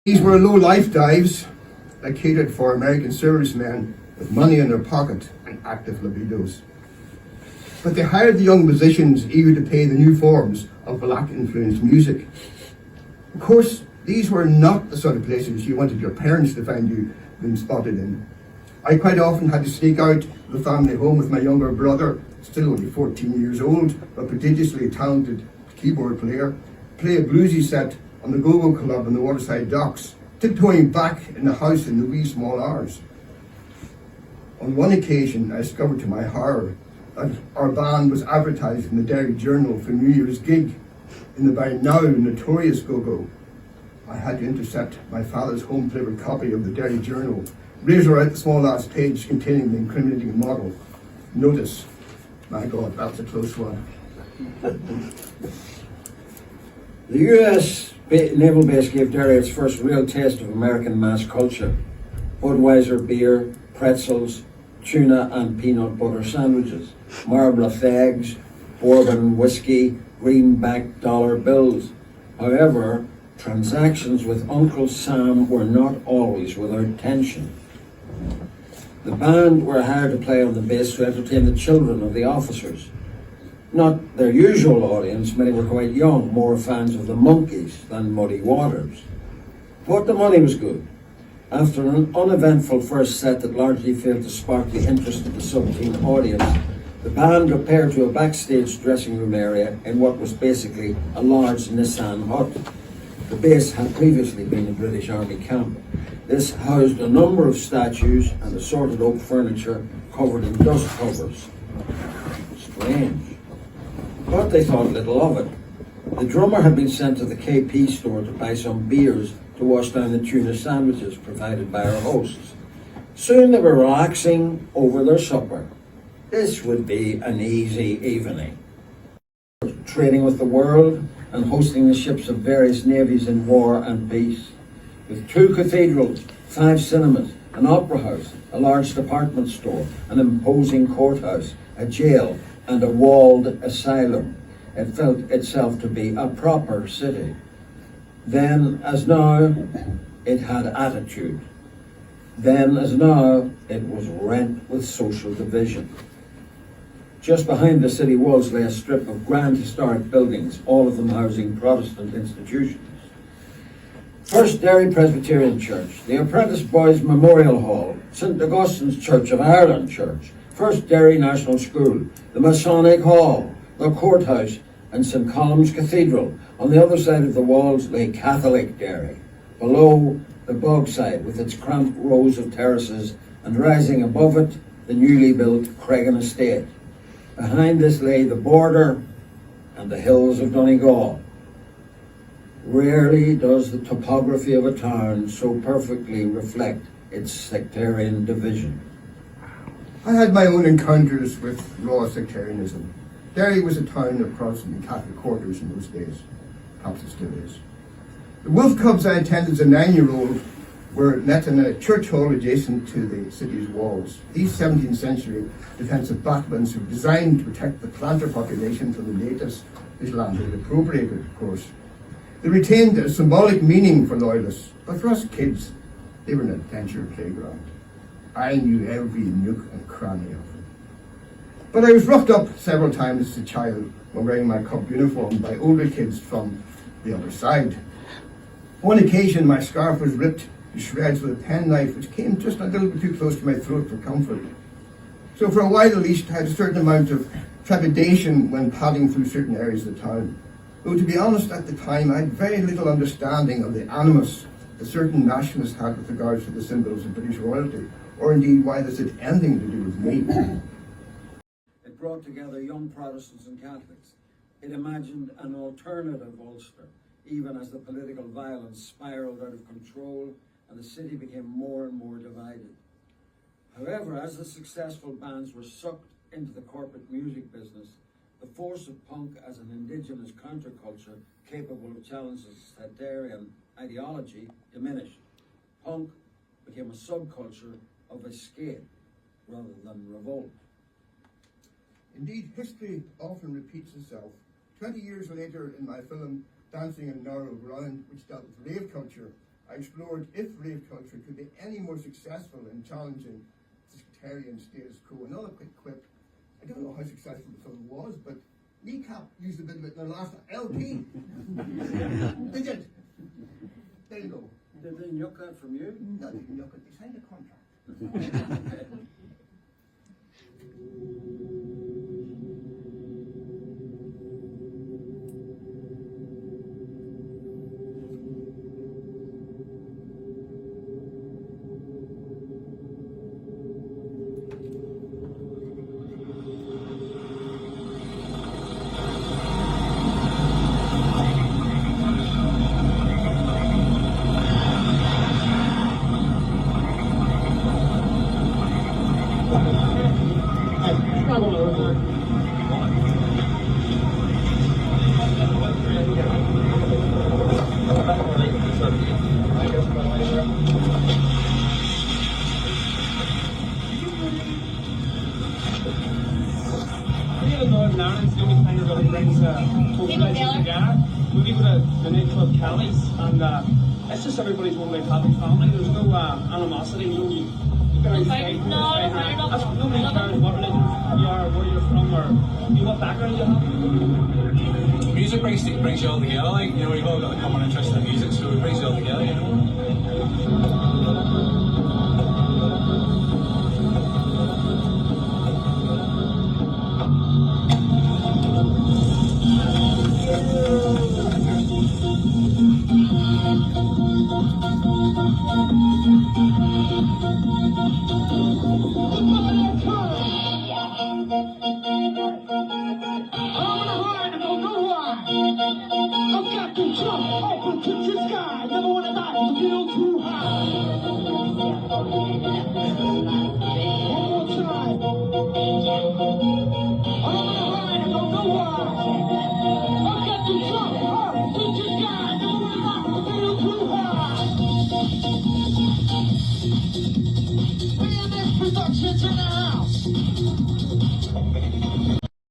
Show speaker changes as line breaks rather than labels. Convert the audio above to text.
These were low-life dives that catered for American servicemen with money in their pocket and active libidos. But they hired the young musicians eager to pay the new forms of black-influenced music. Of course, these were not the sort of places you wanted your parents to find you being spotted in. I quite often had to sneak out of the family home with my younger brother, still only 14 years old, but prodigiously talented keyboard player, play a bluesy set on the Go-Go Club on the Waterside Docks, tiptoeing back in the house in the wee small hours. On one occasion, I discovered to my horror that our band was advertised in the Derry Journal for New Year's gig in the by now notorious Go-Go. I had to intercept my father's home-delivered copy of the Derry Journal, razor out the small last page containing the incriminating model. Notice, my God, that was a close one.
The US naval base gave Derry its first real taste of American mass culture. Budweiser beer, pretzels, tuna and peanut butter sandwiches, Marlborough eggs, bourbon whiskey, greenback dollar bills. However, transactions with Uncle Sam were not always without tension. The band were hired to play on the base to entertain the children of the officers. Not their usual audience, many were quite young, more fans of the Monkees than Muddy Waters. But the money was good. After an uneventful first set that largely failed to spark the interest of the sub-teen audience, the band repaired to a backstage dressing room area in what was basically a large Nissan hut. The base had previously been a British Army camp. This housed a number of statues and assorted oak furniture covered in dust covers. Strange. But they thought little of it. The drummer had been sent to the KP store to buy some beers to wash down the tuna sandwiches provided by our hosts. Soon they were relaxing over their supper. This would be an easy evening. Trading with the world and hosting the ships of various navies in war and peace. With 2 cathedrals, 5 cinemas, an opera house, a large department store, an imposing courthouse, a jail, and a walled asylum. It felt itself to be a proper city. Then, as now, it had attitude. Then, as now, it was rent with social division. Just behind the city walls lay a strip of grand historic buildings, all of them housing Protestant institutions. First Derry Presbyterian Church, the Apprentice Boys Memorial Hall, St. Augustine's Church of Ireland Church, First Derry National School, the Masonic Hall, the Courthouse, and St. Colum's Cathedral. On the other side of the walls lay Catholic Derry. Below, the Bogside with its cramped rows of terraces, and rising above it, the newly built Cregan Estate. Behind this lay the Border and the hills of Donegal. Rarely does the topography of a town so perfectly reflect its sectarian division.
I had my own encounters with raw sectarianism. Derry was a town of Protestant and Catholic quarters in those days. Perhaps it still is. The Wolf Cubs I attended as a 9-year-old were met in a church hall adjacent to the city's walls. These 17th century defensive battlements were designed to protect the planter population from the natives whose land had been appropriated, of course. They retained a symbolic meaning for loyalists, but for us kids, they were an adventure playground. I knew every nook and cranny of them. But I was roughed up several times as a child when wearing my Cub uniform by older kids from the other side. On one occasion, my scarf was ripped to shreds with a penknife, which came just a little bit too close to my throat for comfort. So for a while at least, I had a certain amount of trepidation when padding through certain areas of the town. Though to be honest, at the time, I had very little understanding of the animus that certain nationalists had with regards to the symbols of British royalty, or indeed why this had anything to do with me.
It brought together young Protestants and Catholics. It imagined an alternative Ulster, even as the political violence spiraled out of control and the city became more and more divided. However, as the successful bands were sucked into the corporate music business, the force of punk as an indigenous counterculture capable of challenging sectarian ideology diminished. Punk became a subculture of escape rather than revolt.
Indeed, history often repeats itself. 20 years later, in my film Dancing in Narrow Ground, which dealt with rave culture, I explored if rave culture could be any more successful in challenging the sectarian status quo. Another quick quip. I don't know how successful the film was, but Recap used a bit of it in their last LP. They did. There you go.
Did they yuck that from you?
No, they didn't look at. They signed a contract.
Even though Narrated the only thing that really brings population together, we've got a unique club Kelly's, and it's just everybody's one big happy family. There's no animosity, no very fight. Nobody cares what religion you are, where you're from, or what background you have.
Music brings you all together, like, you know, you've all got a common interest in music, so it brings you all together, you know.
Production tonight.